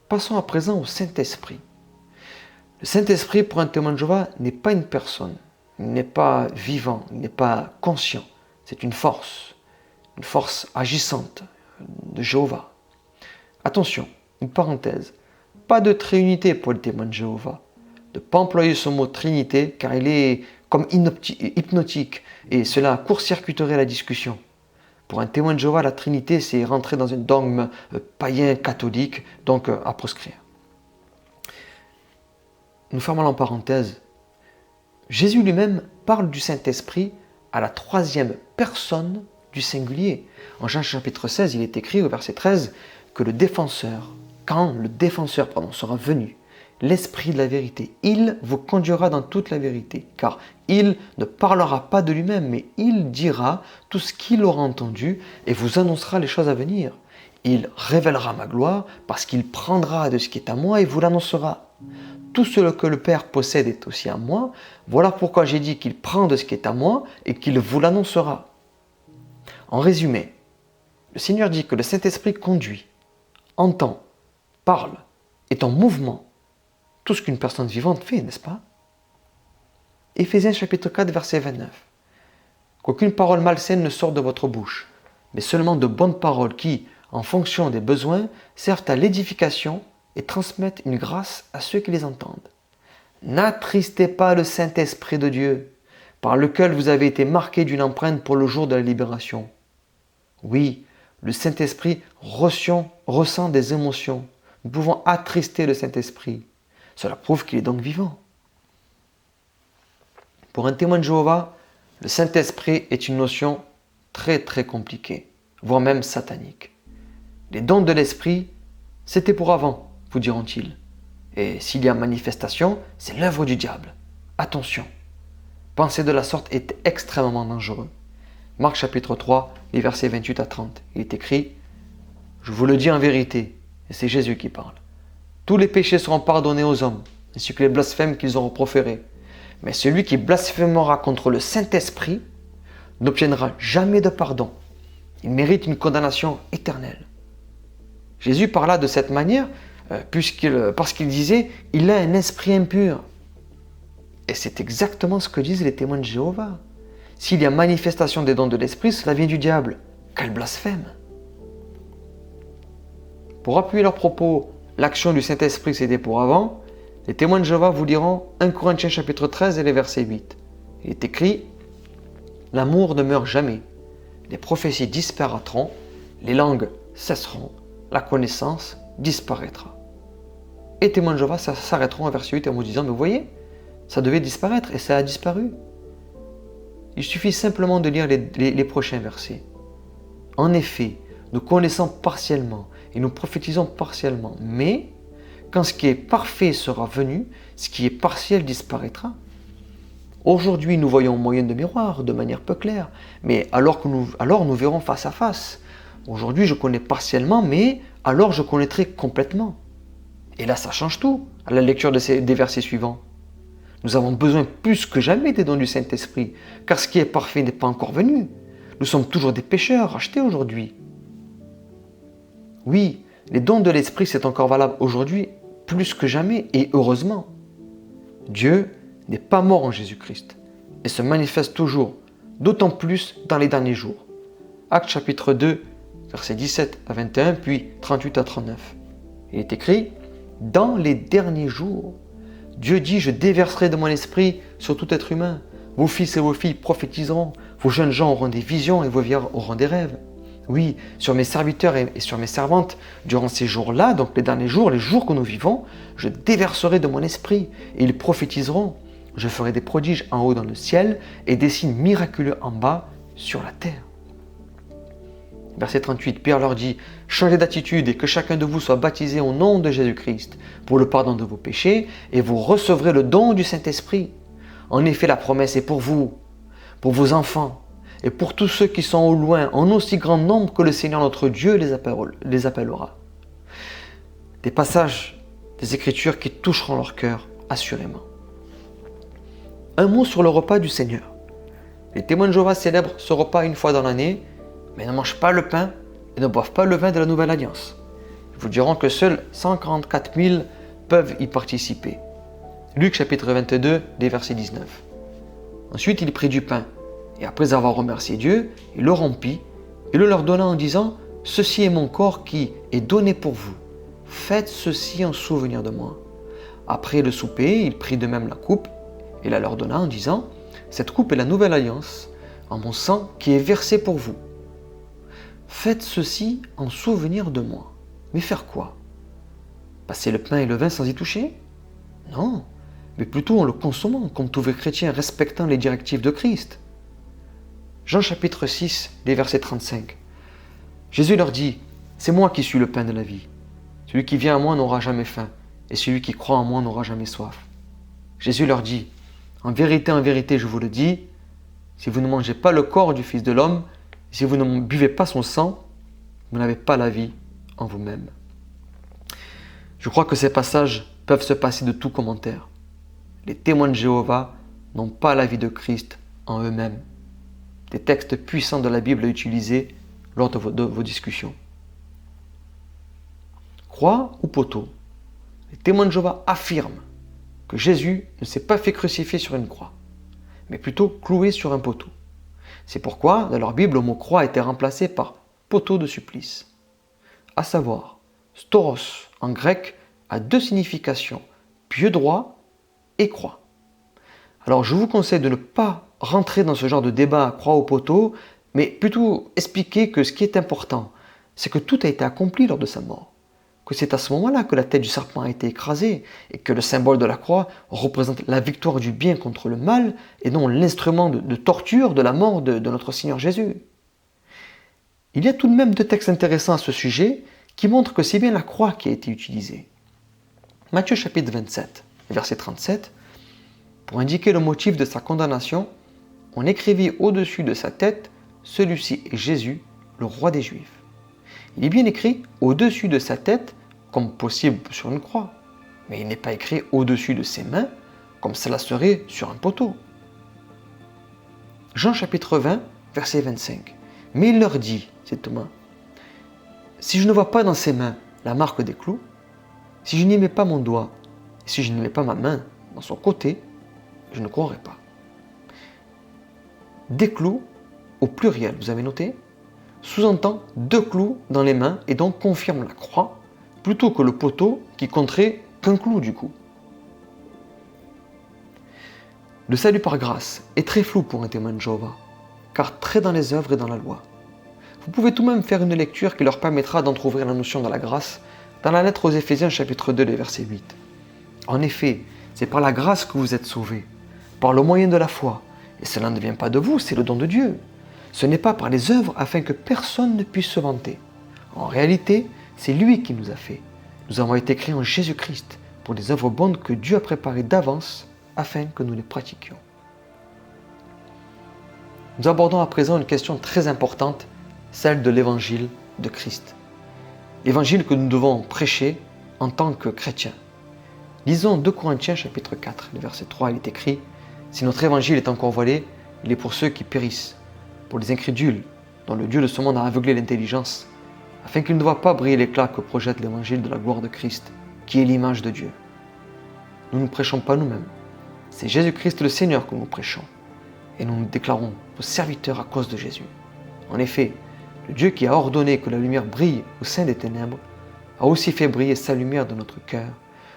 Passons à présent au Saint-Esprit. Le Saint-Esprit, pour un témoin de Jéhovah, n'est pas une personne, il n'est pas vivant, il n'est pas conscient. C'est une force agissante de Jéhovah. Attention, une parenthèse, pas de trinité pour le témoin de Jéhovah. De ne pas employer ce mot trinité car il est comme hypnotique et cela court-circuiterait la discussion. Pour un témoin de Jéhovah, la Trinité, c'est rentrer dans un dogme païen catholique, donc à proscrire. Nous fermons en parenthèse. Jésus lui-même parle du Saint-Esprit à la 3e personne du singulier. En Jean chapitre 16, il est écrit au verset 13 que quand le défenseur sera venu, l'Esprit de la vérité, il vous conduira dans toute la vérité, car il ne parlera pas de lui-même, mais il dira tout ce qu'il aura entendu et vous annoncera les choses à venir. Il révélera ma gloire parce qu'il prendra de ce qui est à moi et vous l'annoncera. Tout ce que le Père possède est aussi à moi, voilà pourquoi j'ai dit qu'il prend de ce qui est à moi et qu'il vous l'annoncera. En résumé, le Seigneur dit que le Saint-Esprit conduit, entend, parle, est en mouvement. Tout ce qu'une personne vivante fait, n'est-ce pas? Éphésiens chapitre 4, verset 29. Qu'aucune parole malsaine ne sorte de votre bouche, mais seulement de bonnes paroles qui, en fonction des besoins, servent à l'édification et transmettent une grâce à ceux qui les entendent. N'attristez pas le Saint-Esprit de Dieu, par lequel vous avez été marqués d'une empreinte pour le jour de la libération. Oui, le Saint-Esprit ressent des émotions. Nous pouvons attrister le Saint-Esprit. Cela prouve qu'il est donc vivant. Pour un témoin de Jéhovah, le Saint-Esprit est une notion très très compliquée, voire même satanique. Les dons de l'Esprit, c'était pour avant, vous diront-ils. Et s'il y a manifestation, c'est l'œuvre du diable. Attention, penser de la sorte est extrêmement dangereux. Marc chapitre 3, les versets 28 à 30, il est écrit « Je vous le dis en vérité, et c'est Jésus qui parle. Tous les péchés seront pardonnés aux hommes, ainsi que les blasphèmes qu'ils auront proférés. Mais celui qui blasphémera contre le Saint-Esprit n'obtiendra jamais de pardon. Il mérite une condamnation éternelle. » Jésus parla de cette manière parce qu'il disait « Il a un esprit impur ». Et c'est exactement ce que disent les témoins de Jéhovah. S'il y a manifestation des dons de l'Esprit, cela vient du diable. Quel blasphème! Pour appuyer leurs propos, l'action du Saint-Esprit c'était pour avant, les témoins de Jéhovah vous diront 1 Corinthiens chapitre 13 et les versets 8. Il est écrit « L'amour ne meurt jamais, les prophéties disparaîtront, les langues cesseront, la connaissance disparaîtra. Et témoins de Jéhovah s'arrêteront à verset 8 en vous disant, mais vous voyez, ça devait disparaître et ça a disparu. Il suffit simplement de lire les prochains versets. En effet, nous connaissons partiellement et nous prophétisons partiellement, mais quand ce qui est parfait sera venu, ce qui est partiel disparaîtra. Aujourd'hui, nous voyons au moyen de miroir, de manière peu claire, mais alors nous verrons face à face. Aujourd'hui, je connais partiellement, mais alors je connaîtrai complètement. Et là, ça change tout, à la lecture des versets suivants. Nous avons besoin plus que jamais des dons du Saint-Esprit, car ce qui est parfait n'est pas encore venu. Nous sommes toujours des pécheurs, rachetés aujourd'hui. Oui, les dons de l'Esprit, c'est encore valable aujourd'hui, plus que jamais, et heureusement. Dieu n'est pas mort en Jésus-Christ, et se manifeste toujours, d'autant plus dans les derniers jours. Actes chapitre 2, versets 17 à 21, puis 38 à 39. Il est écrit, « Dans les derniers jours, Dieu dit, je déverserai de mon esprit sur tout être humain. Vos fils et vos filles prophétiseront, vos jeunes gens auront des visions et vos vieillards auront des rêves. Oui, sur mes serviteurs et sur mes servantes, durant ces jours-là, donc les derniers jours, les jours que nous vivons, je déverserai de mon esprit et ils prophétiseront. Je ferai des prodiges en haut dans le ciel et des signes miraculeux en bas sur la terre. » Verset 38, Pierre leur dit, « Changez d'attitude et que chacun de vous soit baptisé au nom de Jésus-Christ pour le pardon de vos péchés et vous recevrez le don du Saint-Esprit. En effet, la promesse est pour vous, pour vos enfants et pour tous ceux qui sont au loin, en aussi grand nombre que le Seigneur notre Dieu les appellera. » Des passages des Écritures qui toucheront leur cœur, assurément. Un mot sur le repas du Seigneur. Les témoins de Jéhovah célèbrent ce repas une fois dans l'année, mais ne mangent pas le pain et ne boivent pas le vin de la Nouvelle Alliance. Ils vous diront que seuls 144 000 peuvent y participer. Luc chapitre 22, des versets 19. Ensuite, il prit du pain, et après avoir remercié Dieu, il le rompit, et le leur donna en disant, « Ceci est mon corps qui est donné pour vous. Faites ceci en souvenir de moi. » Après le souper, il prit de même la coupe, et la leur donna en disant, « Cette coupe est la nouvelle alliance, en mon sang qui est versé pour vous. Faites ceci en souvenir de moi. » Mais faire quoi? Passer le pain et le vin sans y toucher? Non, mais plutôt en le consommant, comme tout vrai chrétien respectant les directives de Christ. Jean chapitre 6, les versets 35. Jésus leur dit, « C'est moi qui suis le pain de la vie. Celui qui vient à moi n'aura jamais faim, et celui qui croit en moi n'aura jamais soif. » Jésus leur dit, « En vérité, je vous le dis, si vous ne mangez pas le corps du Fils de l'homme, si vous ne buvez pas son sang, vous n'avez pas la vie en vous-même. » Je crois que ces passages peuvent se passer de tout commentaire. Les témoins de Jéhovah n'ont pas la vie de Christ en eux-mêmes. Des textes puissants de la Bible à utiliser lors de vos discussions. Croix ou poteau? Les témoins de Jéhovah affirment que Jésus ne s'est pas fait crucifier sur une croix, mais plutôt cloué sur un poteau. C'est pourquoi, dans leur Bible, le mot croix a été remplacé par poteau de supplice. À savoir, stauros en grec a deux significations, pied droit et croix. Alors je vous conseille de ne pas rentrer dans ce genre de débat croix ou poteau, mais plutôt expliquer que ce qui est important, c'est que tout a été accompli lors de sa mort. Que c'est à ce moment-là que la tête du serpent a été écrasée et que le symbole de la croix représente la victoire du bien contre le mal et non l'instrument de torture de la mort de notre Seigneur Jésus. Il y a tout de même deux textes intéressants à ce sujet qui montrent que c'est bien la croix qui a été utilisée. Matthieu chapitre 27, verset 37, pour indiquer le motif de sa condamnation, on écrivit au-dessus de sa tête, celui-ci est Jésus, le roi des Juifs. Il est bien écrit au-dessus de sa tête, comme possible sur une croix, mais il n'est pas écrit au-dessus de ses mains, comme cela serait sur un poteau. Jean chapitre 20, verset 25. Mais il leur dit, c'est Thomas, si je ne vois pas dans ses mains la marque des clous, si je n'y mets pas mon doigt, et si je ne mets pas ma main dans son côté, je ne croirai pas. Des clous au pluriel, vous avez noté, sous-entend deux clous dans les mains et donc confirme la croix, plutôt que le poteau qui compterait qu'un clou du coup. Le salut par grâce est très flou pour un témoin de Jéhovah, car très dans les œuvres et dans la loi. Vous vous pouvez tout de même faire une lecture qui leur permettra d'entrouvrir la notion de la grâce dans la lettre aux Éphésiens chapitre 2, verset 8. En effet, c'est par la grâce que vous êtes sauvés, par le moyen de la foi. Et cela ne vient pas de vous, c'est le don de Dieu. Ce n'est pas par les œuvres afin que personne ne puisse se vanter. En réalité, c'est lui qui nous a fait. Nous avons été créés en Jésus-Christ pour des œuvres bonnes que Dieu a préparées d'avance afin que nous les pratiquions. Nous abordons à présent une question très importante, celle de l'évangile de Christ. L'évangile que nous devons prêcher en tant que chrétiens. Lisons 2 Corinthiens chapitre 4, le verset 3, il est écrit « Si notre évangile est encore voilé, il est pour ceux qui périssent, pour les incrédules, dont le Dieu de ce monde a aveuglé l'intelligence, afin qu'il ne voit pas briller l'éclat que projette l'évangile de la gloire de Christ, qui est l'image de Dieu. Nous ne prêchons pas nous-mêmes, c'est Jésus-Christ le Seigneur que nous prêchons, et nous nous déclarons vos serviteurs à cause de Jésus. En effet, le Dieu qui a ordonné que la lumière brille au sein des ténèbres, a aussi fait briller sa lumière dans notre cœur,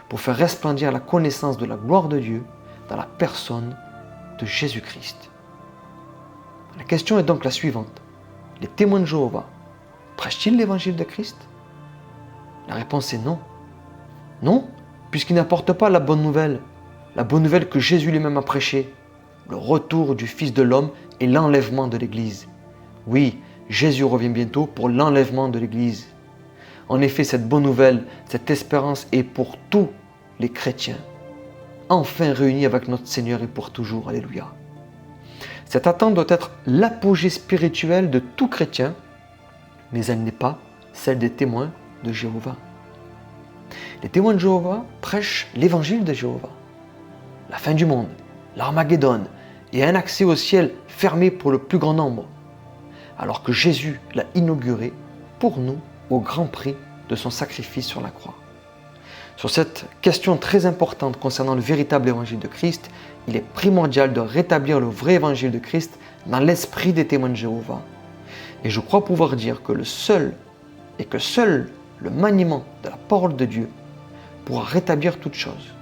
pour faire resplendir la connaissance de la gloire de Dieu dans la personne de Jésus-Christ. La question est donc la suivante. Les témoins de Jéhovah prêchent-ils l'évangile de Christ? La réponse est non. Non, puisqu'ils n'apportent pas la bonne nouvelle que Jésus lui-même a prêchée, le retour du Fils de l'homme et l'enlèvement de l'Église. Oui, Jésus revient bientôt pour l'enlèvement de l'Église. En effet, cette bonne nouvelle, cette espérance est pour tous les chrétiens, enfin réunis avec notre Seigneur et pour toujours. Alléluia. Cette attente doit être l'apogée spirituelle de tout chrétien, mais elle n'est pas celle des témoins de Jéhovah. Les témoins de Jéhovah prêchent l'évangile de Jéhovah. La fin du monde, l'Armageddon et un accès au ciel fermé pour le plus grand nombre, alors que Jésus l'a inauguré pour nous au grand prix de son sacrifice sur la croix. Sur cette question très importante concernant le véritable évangile de Christ, il est primordial de rétablir le vrai évangile de Christ dans l'esprit des témoins de Jéhovah. Et je crois pouvoir dire que seul le maniement de la parole de Dieu pourra rétablir toute chose.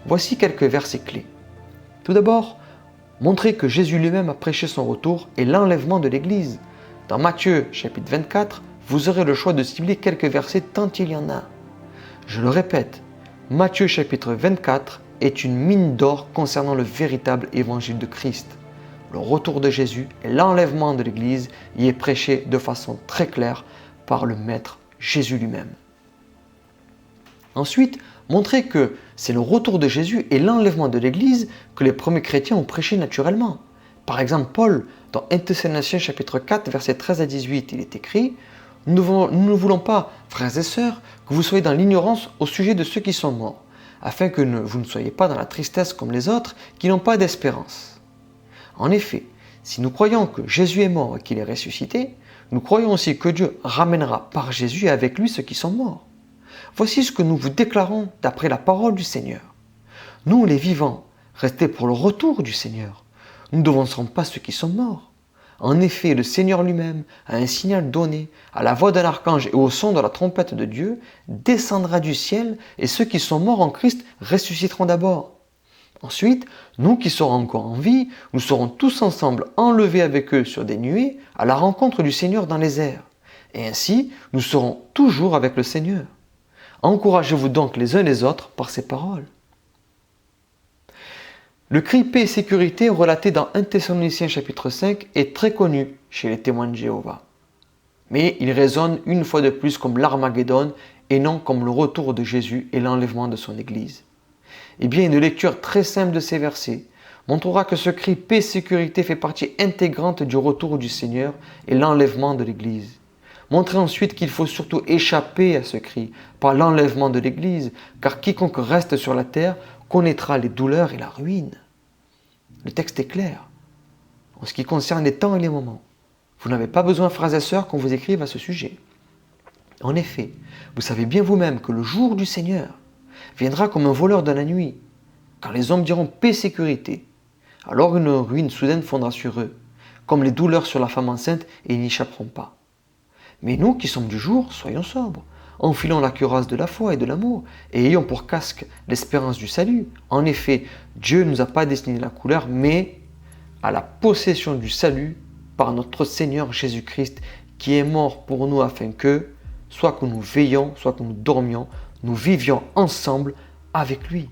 Voici quelques versets clés. Tout d'abord, montrer que Jésus lui-même a prêché son retour et l'enlèvement de l'Église. Dans Matthieu chapitre 24, vous aurez le choix de cibler quelques versets tant il y en a. Je le répète, Matthieu chapitre 24 est une mine d'or concernant le véritable évangile de Christ. Le retour de Jésus et l'enlèvement de l'Église y est prêché de façon très claire par le Maître Jésus lui-même. Ensuite, montrer que c'est le retour de Jésus et l'enlèvement de l'Église que les premiers chrétiens ont prêché naturellement. Par exemple, Paul, dans 1 Thessaloniciens chapitre 4, versets 13 à 18, il est écrit « Nous ne voulons pas, frères et sœurs, que vous soyez dans l'ignorance au sujet de ceux qui sont morts, afin que vous ne soyez pas dans la tristesse comme les autres qui n'ont pas d'espérance. En effet, si nous croyons que Jésus est mort et qu'il est ressuscité, nous croyons aussi que Dieu ramènera par Jésus et avec lui ceux qui sont morts. Voici ce que nous vous déclarons d'après la parole du Seigneur. Nous, les vivants, restés pour le retour du Seigneur, nous ne devancerons pas ceux qui sont morts. En effet, le Seigneur lui-même, à un signal donné, à la voix d'un archange et au son de la trompette de Dieu, descendra du ciel et ceux qui sont morts en Christ ressusciteront d'abord. Ensuite, nous qui serons encore en vie, nous serons tous ensemble enlevés avec eux sur des nuées à la rencontre du Seigneur dans les airs. Et ainsi, nous serons toujours avec le Seigneur. Encouragez-vous donc les uns les autres par ces paroles. Le cri paix et sécurité relaté dans 1 Thessaloniciens chapitre 5 est très connu chez les témoins de Jéhovah. Mais il résonne une fois de plus comme l'Armageddon et non comme le retour de Jésus et l'enlèvement de son Église. Eh bien, une lecture très simple de ces versets montrera que ce cri paix et sécurité fait partie intégrante du retour du Seigneur et l'enlèvement de l'Église. Montrez ensuite qu'il faut surtout échapper à ce cri par l'enlèvement de l'Église, car quiconque reste sur la terre connaîtra les douleurs et la ruine. Le texte est clair. En ce qui concerne les temps et les moments, vous n'avez pas besoin, frères et sœurs, qu'on vous écrive à ce sujet. En effet, vous savez bien vous-même que le jour du Seigneur viendra comme un voleur de la nuit. Quand les hommes diront paix et sécurité, alors une ruine soudaine fondra sur eux, comme les douleurs sur la femme enceinte, et ils n'y échapperont pas. Mais nous qui sommes du jour, soyons sobres, enfilons la cuirasse de la foi et de l'amour, et ayons pour casque l'espérance du salut. En effet, Dieu ne nous a pas destiné la couleur, mais à la possession du salut par notre Seigneur Jésus-Christ, qui est mort pour nous afin que, soit que nous veillions, soit que nous dormions, nous vivions ensemble avec lui.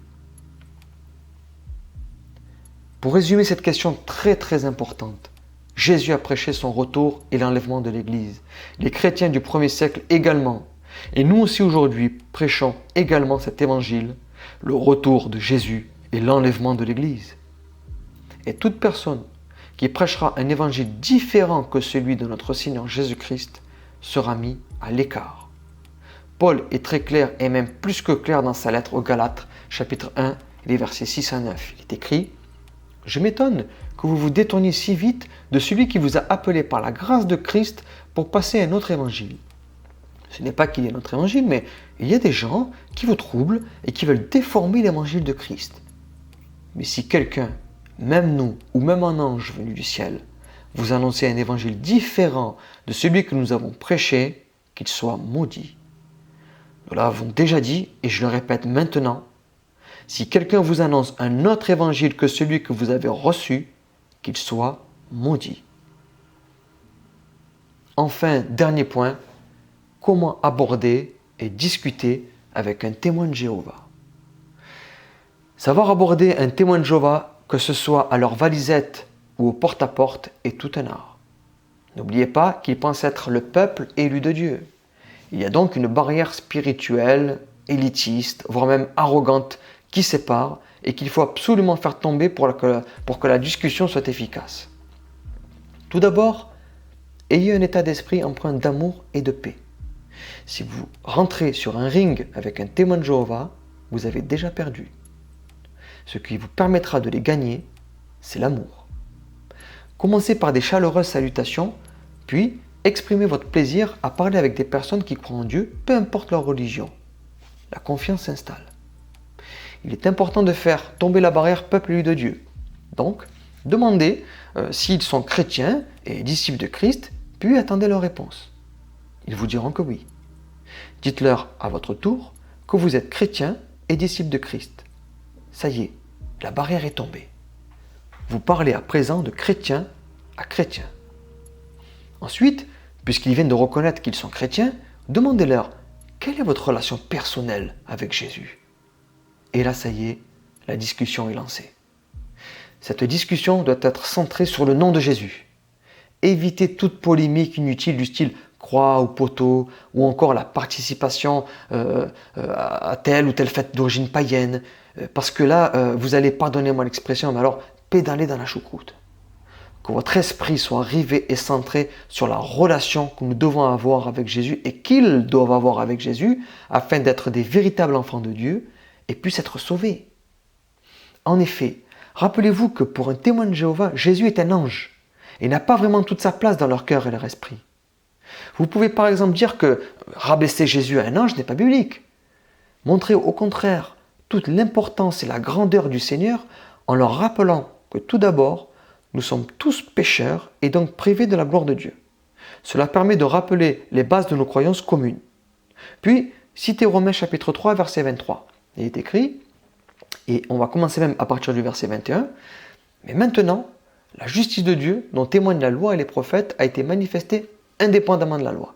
Pour résumer cette question très importante, Jésus a prêché son retour et l'enlèvement de l'Église. Les chrétiens du 1er siècle également. Et nous aussi aujourd'hui prêchons également cet évangile, le retour de Jésus et l'enlèvement de l'Église. Et toute personne qui prêchera un évangile différent que celui de notre Seigneur Jésus-Christ sera mis à l'écart. Paul est très clair et même plus que clair dans sa lettre aux Galates, chapitre 1, les versets 6 à 9. Il est écrit « Je m'étonne que vous vous détourniez si vite de celui qui vous a appelé par la grâce de Christ pour passer à un autre évangile. Ce n'est pas qu'il y ait un autre évangile, mais il y a des gens qui vous troublent et qui veulent déformer l'évangile de Christ. Mais si quelqu'un, même nous ou même un ange venu du ciel, vous annonçait un évangile différent de celui que nous avons prêché, qu'il soit maudit. » Nous l'avons déjà dit et je le répète maintenant. Si quelqu'un vous annonce un autre évangile que celui que vous avez reçu, qu'il soit maudit. Enfin, dernier point, comment aborder et discuter avec un témoin de Jéhovah. Savoir aborder un témoin de Jéhovah, que ce soit à leur valisette ou au porte-à-porte, est tout un art. N'oubliez pas qu'ils pensent être le peuple élu de Dieu. Il y a donc une barrière spirituelle, élitiste, voire même arrogante, qui sépare et qu'il faut absolument faire tomber pour que la discussion soit efficace. Tout d'abord, ayez un état d'esprit empreint d'amour et de paix. Si vous rentrez sur un ring avec un témoin de Jéhovah, vous avez déjà perdu. Ce qui vous permettra de les gagner, c'est l'amour. Commencez par des chaleureuses salutations, puis exprimez votre plaisir à parler avec des personnes qui croient en Dieu, peu importe leur religion. La confiance s'installe. Il est important de faire tomber la barrière peuple élu de Dieu. Donc, demandez s'ils sont chrétiens et disciples de Christ, puis attendez leur réponse. Ils vous diront que oui. Dites-leur à votre tour que vous êtes chrétien et disciple de Christ. Ça y est, la barrière est tombée. Vous parlez à présent de chrétien à chrétien. Ensuite, puisqu'ils viennent de reconnaître qu'ils sont chrétiens, demandez-leur quelle est votre relation personnelle avec Jésus. Et là, ça y est, la discussion est lancée. Cette discussion doit être centrée sur le nom de Jésus. Évitez toute polémique inutile du style croix ou poteau, ou encore la participation à telle ou telle fête d'origine païenne, parce que là, vous allez, pardonnez-moi l'expression, mais alors pédaler dans la choucroute. Que votre esprit soit rivé et centré sur la relation que nous devons avoir avec Jésus et qu'ils doivent avoir avec Jésus afin d'être des véritables enfants de Dieu et puissent être sauvés. En effet, rappelez-vous que pour un témoin de Jéhovah, Jésus est un ange et n'a pas vraiment toute sa place dans leur cœur et leur esprit. Vous pouvez par exemple dire que rabaisser Jésus à un ange n'est pas biblique. Montrez au contraire toute l'importance et la grandeur du Seigneur en leur rappelant que tout d'abord, nous sommes tous pécheurs et donc privés de la gloire de Dieu. Cela permet de rappeler les bases de nos croyances communes. Puis, citez Romains chapitre 3, verset 23. Il est écrit, et on va commencer même à partir du verset 21, « Mais maintenant, la justice de Dieu, dont témoignent la loi et les prophètes, a été manifestée indépendamment de la loi.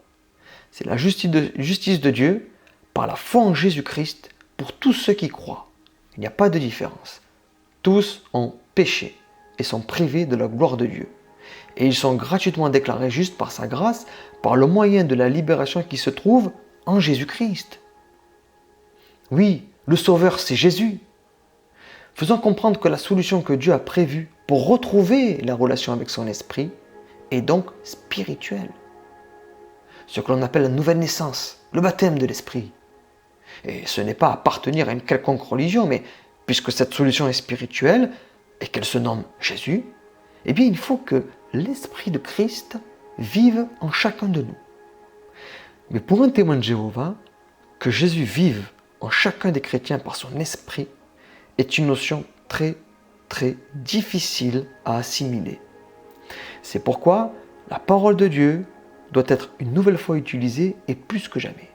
C'est la justice de Dieu par la foi en Jésus-Christ pour tous ceux qui croient. Il n'y a pas de différence. Tous ont péché et sont privés de la gloire de Dieu. Et ils sont gratuitement déclarés justes par sa grâce, par le moyen de la libération qui se trouve en Jésus-Christ. » Oui, le Sauveur, c'est Jésus. Faisons comprendre que la solution que Dieu a prévue pour retrouver la relation avec son esprit est donc spirituelle. Ce que l'on appelle la nouvelle naissance, le baptême de l'esprit. Et ce n'est pas appartenir à une quelconque religion, mais puisque cette solution est spirituelle, et qu'elle se nomme Jésus, eh bien il faut que l'Esprit de Christ vive en chacun de nous. Mais pour un témoin de Jéhovah, que Jésus vive en chacun des chrétiens par son esprit est une notion très difficile à assimiler. C'est pourquoi la parole de Dieu doit être une nouvelle fois utilisée et plus que jamais.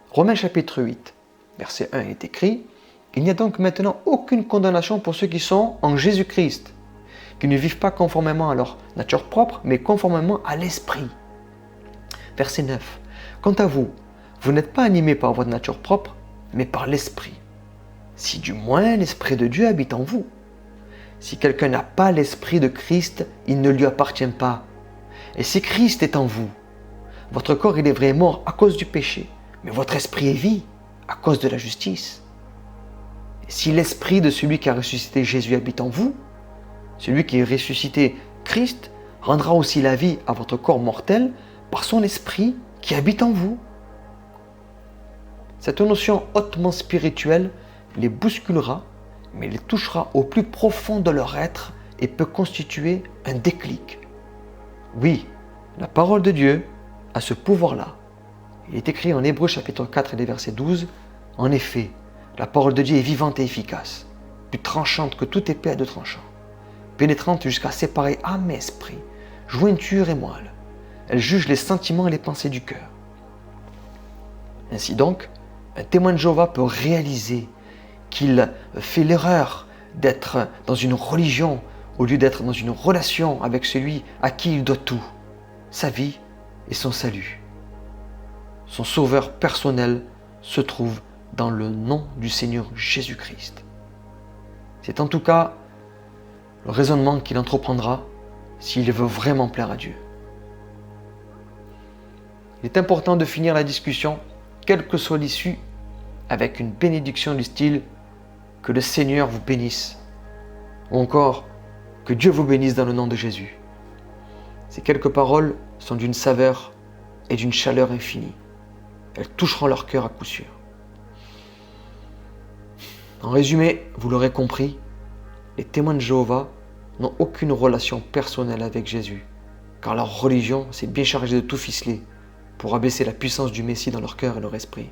Romains chapitre 8, verset 1 est écrit « Il n'y a donc maintenant aucune condamnation pour ceux qui sont en Jésus-Christ, qui ne vivent pas conformément à leur nature propre, mais conformément à l'Esprit. verset 9. Quant à vous, vous n'êtes pas animés par votre nature propre, mais par l'Esprit. Si du moins l'Esprit de Dieu habite en vous. Si quelqu'un n'a pas l'Esprit de Christ, il ne lui appartient pas. Et si Christ est en vous, votre corps il est vrai mort à cause du péché, mais votre esprit est vie à cause de la justice. Et si l'Esprit de celui qui a ressuscité Jésus habite en vous, celui qui a ressuscité Christ rendra aussi la vie à votre corps mortel par son Esprit qui habite en vous. Cette notion hautement spirituelle les bousculera, mais les touchera au plus profond de leur être et peut constituer un déclic. Oui, la parole de Dieu a ce pouvoir-là. Il est écrit en Hébreux chapitre 4 et les versets 12, « En effet, la parole de Dieu est vivante et efficace, plus tranchante que toute épée à deux tranchants, pénétrante jusqu'à séparer âme et esprit, jointure et moelle. Elle juge les sentiments et les pensées du cœur. » Ainsi donc, un témoin de Jéhovah peut réaliser qu'il fait l'erreur d'être dans une religion au lieu d'être dans une relation avec celui à qui il doit tout, sa vie et son salut. Son sauveur personnel se trouve dans le nom du Seigneur Jésus-Christ. C'est en tout cas le raisonnement qu'il entreprendra s'il veut vraiment plaire à Dieu. Il est important de finir la discussion, quelle que soit l'issue, avec une bénédiction du style « Que le Seigneur vous bénisse » ou encore « Que Dieu vous bénisse dans le nom de Jésus ». Ces quelques paroles sont d'une saveur et d'une chaleur infinie. Elles toucheront leur cœur à coup sûr. En résumé, vous l'aurez compris, les témoins de Jéhovah n'ont aucune relation personnelle avec Jésus, car leur religion s'est bien chargée de tout ficeler pour abaisser la puissance du Messie dans leur cœur et leur esprit.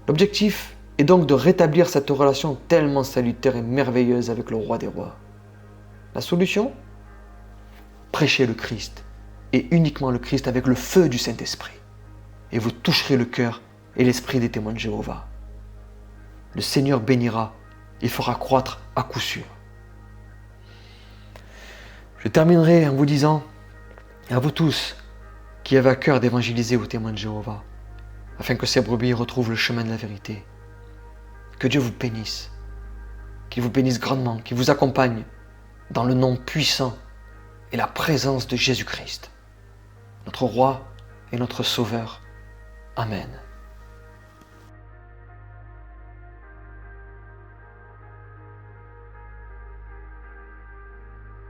L'objectif est donc de rétablir cette relation tellement salutaire et merveilleuse avec le Roi des Rois. La solution ? Prêchez le Christ, et uniquement le Christ avec le feu du Saint-Esprit, et vous toucherez le cœur et l'esprit des témoins de Jéhovah. Le Seigneur bénira et fera croître à coup sûr. Je terminerai en vous disant, à vous tous qui avez à cœur d'évangéliser aux témoins de Jéhovah, afin que ces brebis retrouvent le chemin de la vérité. Que Dieu vous bénisse, qu'il vous bénisse grandement, qu'il vous accompagne dans le nom puissant et la présence de Jésus-Christ, notre Roi et notre Sauveur. Amen.